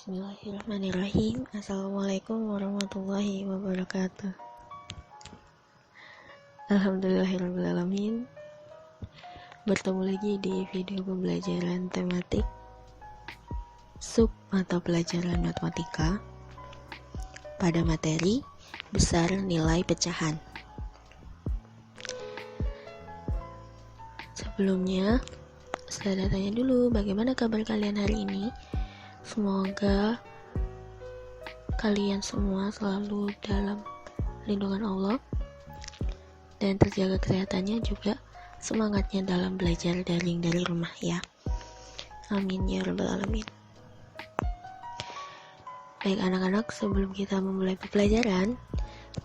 Bismillahirrahmanirrahim. Assalamualaikum warahmatullahi wabarakatuh. Alhamdulillahirrahmanirrahim. Bertemu lagi di video pembelajaran tematik sub mata pelajaran matematika pada materi besar nilai pecahan. Sebelumnya, saya tanya dulu bagaimana kabar kalian hari ini. Semoga kalian semua selalu dalam lindungan Allah dan terjaga kesehatannya, juga semangatnya dalam belajar daring dari rumah ya. Amin ya rabbal alamin. Baik anak-anak, sebelum kita memulai pembelajaran,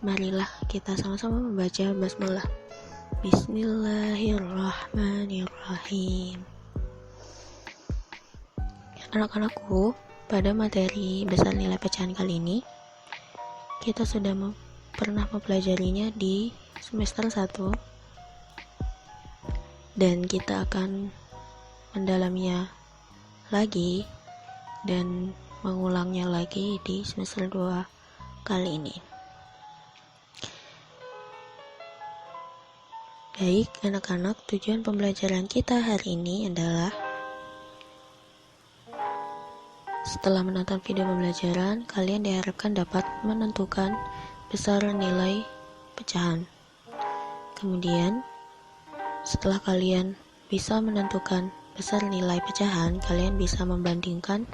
marilah kita sama-sama membaca basmalah. Bismillahirrahmanirrahim. Anak-anakku, pada materi besar nilai pecahan kali ini, kita sudah pernah mempelajarinya di semester 1, dan kita akan mendalaminya lagi dan mengulangnya lagi di semester 2 kali ini. Baik anak-anak, tujuan pembelajaran kita hari ini adalah setelah menonton video pembelajaran, kalian diharapkan dapat menentukan besar nilai pecahan. Kemudian, setelah kalian bisa menentukan besar nilai pecahan, kalian bisa membandingkan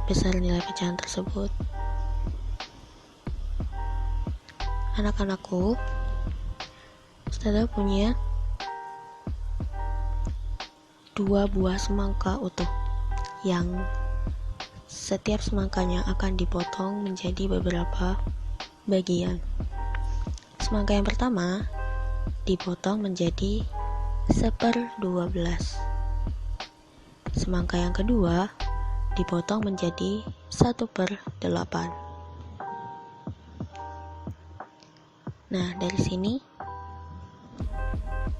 besar nilai pecahan tersebut. Anak-anakku, Ustazah punya 2 buah semangka utuh yang setiap semangkanya akan dipotong menjadi beberapa bagian. Semangka yang pertama dipotong menjadi 1/12. Semangka yang kedua dipotong menjadi 1/8. Nah, dari sini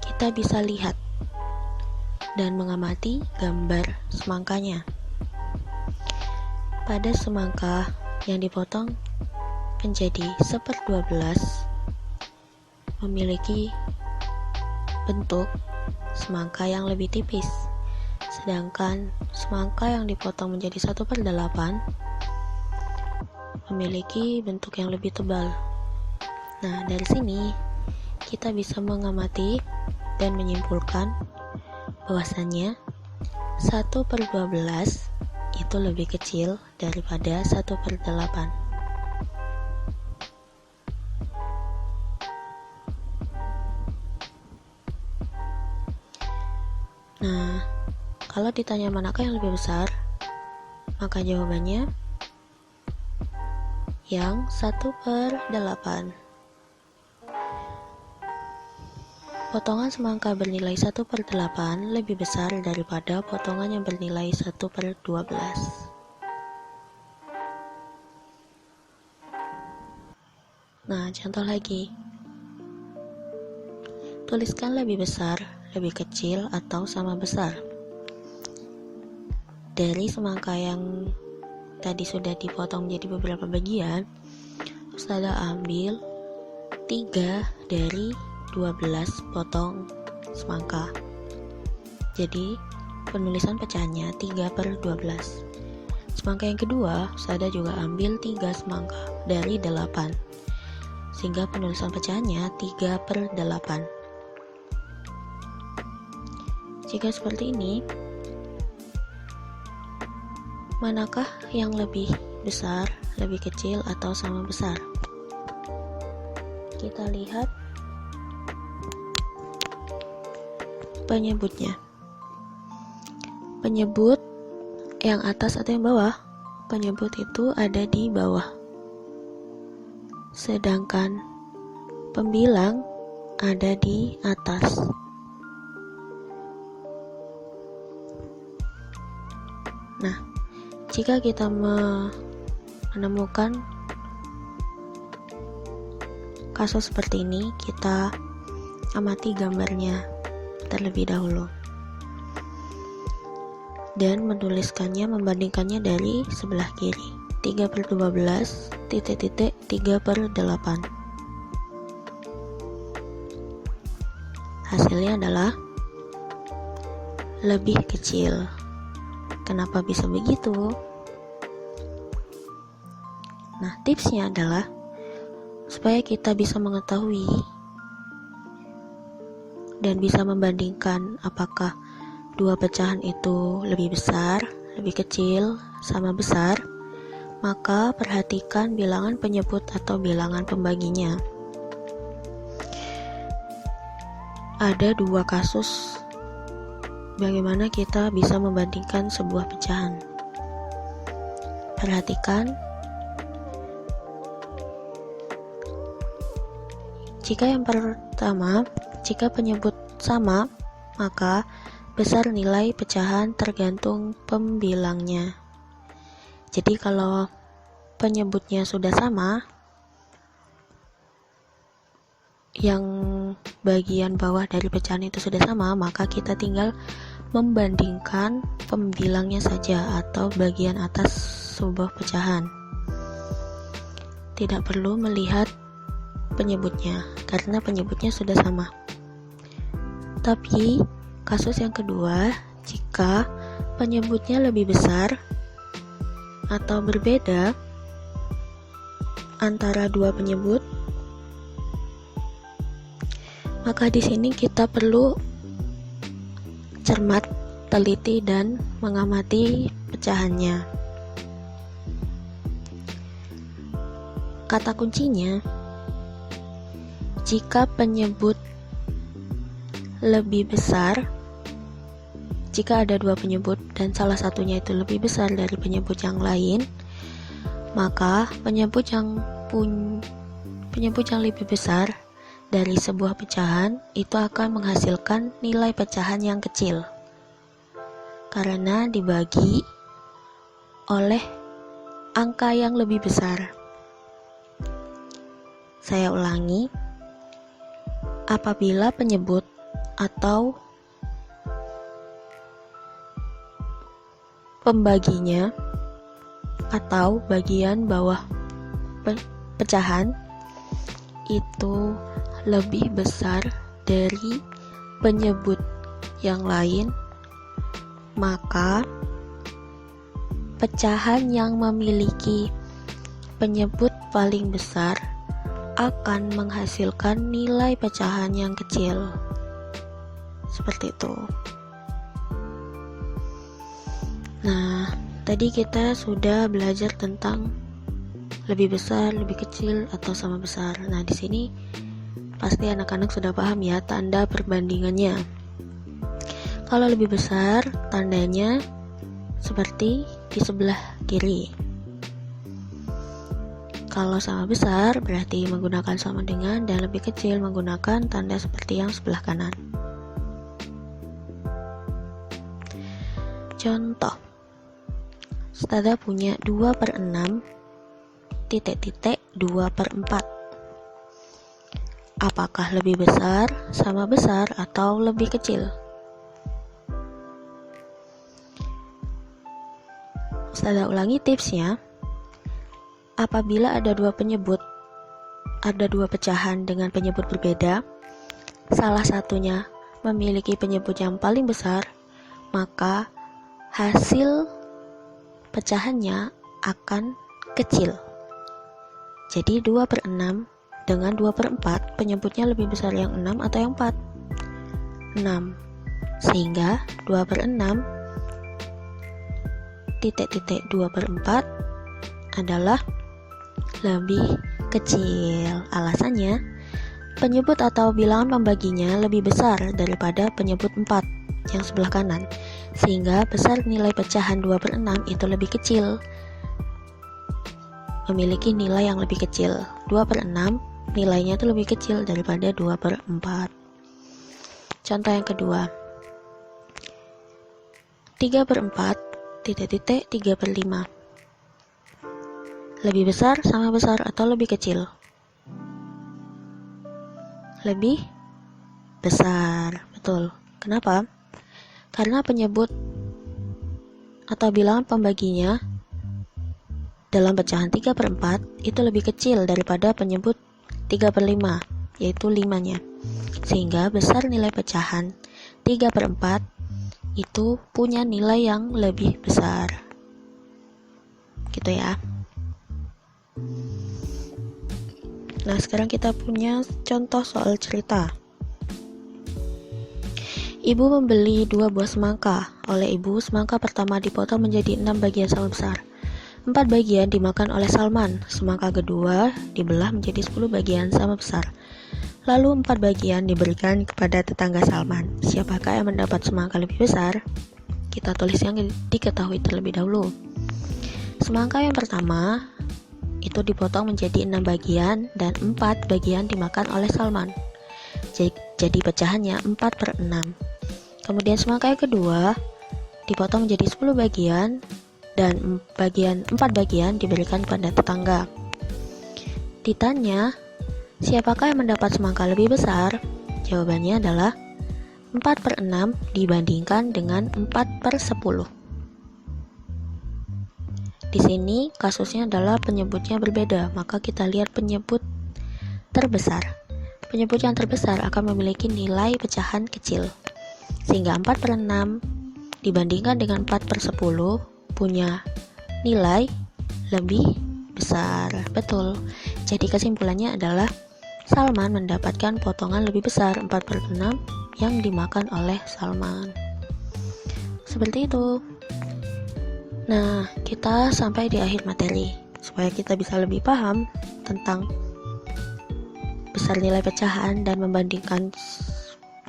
kita bisa lihat dan mengamati gambar semangkanya. Pada semangka yang dipotong menjadi 1/12 memiliki bentuk semangka yang lebih tipis, sedangkan semangka yang dipotong menjadi 1/8 memiliki bentuk yang lebih tebal. Nah, dari sini kita bisa mengamati dan menyimpulkan bahwasannya 1/12 itu lebih kecil daripada 1/8. Nah, kalau ditanya manakah yang lebih besar, maka jawabannya yang 1/8. Potongan semangka bernilai 1/8 lebih besar daripada potongan yang bernilai 1/12. Nah, contoh lagi. Tuliskan lebih besar, lebih kecil, atau sama besar. Dari semangka yang tadi sudah dipotong menjadi beberapa bagian, Ustazah ambil 3 dari 12 potong semangka. Jadi penulisan pecahannya 3/12. Semangka yang kedua, Ustazah juga ambil 3 semangka dari 8, sehingga penulisan pecahannya 3/8. Jika seperti ini, manakah yang lebih besar, lebih kecil, atau sama besar? Kita lihat penyebutnya. Penyebut yang atas atau yang bawah? Penyebut itu ada di bawah. Sedangkan pembilang ada di atas. Nah, jika kita menemukan kasus seperti ini, kita amati gambarnya terlebih dahulu. dan menuliskannya, membandingkannya dari sebelah kiri. 3/12 titik-titik 3/8. Hasilnya adalah lebih kecil. Kenapa bisa begitu? Nah, tipsnya adalah supaya kita bisa mengetahui dan bisa membandingkan apakah dua pecahan itu lebih besar, lebih kecil, sama besar, maka perhatikan bilangan penyebut atau bilangan pembaginya. Ada dua kasus bagaimana kita bisa membandingkan sebuah pecahan. Perhatikan, jika yang pertama, jika penyebut sama, maka besar nilai pecahan tergantung pembilangnya. Jadi kalau penyebutnya sudah sama, yang bagian bawah dari pecahan itu sudah sama, maka kita tinggal membandingkan pembilangnya saja atau bagian atas sebuah pecahan. Tidak perlu melihat penyebutnya karena penyebutnya sudah sama. Tapi kasus yang kedua, jika penyebutnya lebih besar atau berbeda antara dua penyebut, maka di sini kita perlu cermat, teliti, dan mengamati pecahannya. Kata kuncinya, jika penyebut lebih besar, jika ada dua penyebut dan salah satunya itu lebih besar dari penyebut yang lain, maka penyebut yang lebih besar dari sebuah pecahan itu akan menghasilkan nilai pecahan yang kecil karena dibagi oleh angka yang lebih besar. Saya ulangi, apabila penyebut atau pembaginya atau bagian bawah pecahan itu lebih besar dari penyebut yang lain, maka pecahan yang memiliki penyebut paling besar akan menghasilkan nilai pecahan yang kecil. Seperti itu. Nah, tadi kita sudah belajar tentang lebih besar, lebih kecil, atau sama besar. Nah, di sini pasti anak-anak sudah paham ya tanda perbandingannya. Kalau lebih besar, tandanya seperti di sebelah kiri. Kalau sama besar, berarti menggunakan sama dengan, dan lebih kecil menggunakan tanda seperti yang sebelah kanan. Contoh, Ustazah punya 2/6 titik-titik 2/4. Apakah lebih besar, sama besar, atau lebih kecil? Ustazah ulangi tipsnya. Apabila ada dua penyebut, ada dua pecahan dengan penyebut berbeda, salah satunya memiliki penyebut yang paling besar, maka hasil pecahannya akan kecil. Jadi 2/6 dengan 2/4, penyebutnya lebih besar yang 6 atau yang 4? 6. Sehingga 2/6 titik-titik 2/4 adalah lebih kecil. Alasannya, penyebut atau bilangan pembaginya lebih besar daripada penyebut 4 yang sebelah kanan, sehingga besar nilai pecahan 2/6 itu lebih kecil, memiliki nilai yang lebih kecil. 2/6 nilainya itu lebih kecil daripada 2/4. Contoh yang kedua, 3/4 titik-titik 3/5. Lebih besar, sama besar, atau lebih kecil? Lebih besar, betul. Kenapa? Karena penyebut atau bilangan pembaginya dalam pecahan 3/4 itu lebih kecil daripada penyebut 3/5, yaitu 5-nya. Sehingga besar nilai pecahan 3/4 itu punya nilai yang lebih besar. Gitu ya. Nah, sekarang kita punya contoh soal cerita. Ibu membeli 2 buah semangka. Oleh ibu, semangka pertama dipotong menjadi 6 bagian sama besar. 4 bagian dimakan oleh Salman. Semangka kedua dibelah menjadi 10 bagian sama besar. Lalu 4 bagian diberikan kepada tetangga Salman. Siapakah yang mendapat semangka lebih besar? Kita tulis yang diketahui terlebih dahulu. Semangka yang pertama itu dipotong menjadi 6 bagian dan 4 bagian dimakan oleh Salman. Jadi pecahannya 4/6. Kemudian semangka yang kedua dipotong menjadi 10 bagian dan 4 bagian diberikan kepada tetangga. Ditanya, siapakah yang mendapat semangka lebih besar? Jawabannya adalah 4/6 dibandingkan dengan 4/10. Di sini kasusnya adalah penyebutnya berbeda, maka kita lihat penyebut terbesar. Penyebut yang terbesar akan memiliki nilai pecahan kecil, sehingga 4/6 dibandingkan dengan 4/10 punya nilai lebih besar. Betul. Jadi kesimpulannya adalah Salman mendapatkan potongan lebih besar 4/6 yang dimakan oleh Salman. Seperti itu. Nah, kita sampai di akhir materi. Supaya kita bisa lebih paham tentang besar nilai pecahan dan membandingkan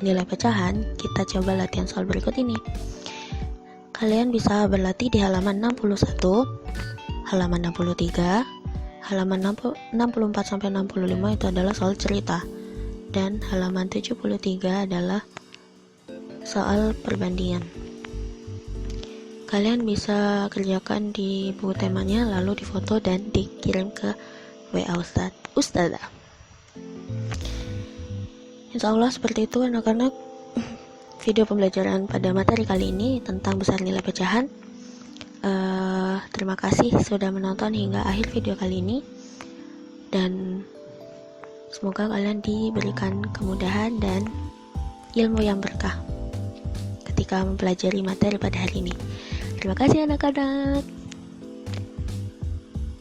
nilai pecahan, kita coba latihan soal berikut ini. Kalian bisa berlatih di halaman 61, halaman 63, halaman 64-65 itu adalah soal cerita, dan halaman 73 adalah soal perbandingan. Kalian bisa kerjakan di buku temanya, lalu difoto dan dikirim ke WA Ustadzah. Insya Allah seperti itu anak-anak. Video pembelajaran pada materi kali ini tentang besar nilai pecahan. Terima kasih sudah menonton hingga akhir video kali ini, dan semoga kalian diberikan kemudahan dan ilmu yang berkah ketika mempelajari materi pada hari ini. Terima kasih anak-anak.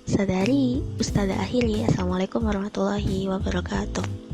Sadari Ustadzah akhiri. Assalamualaikum warahmatullahi wabarakatuh.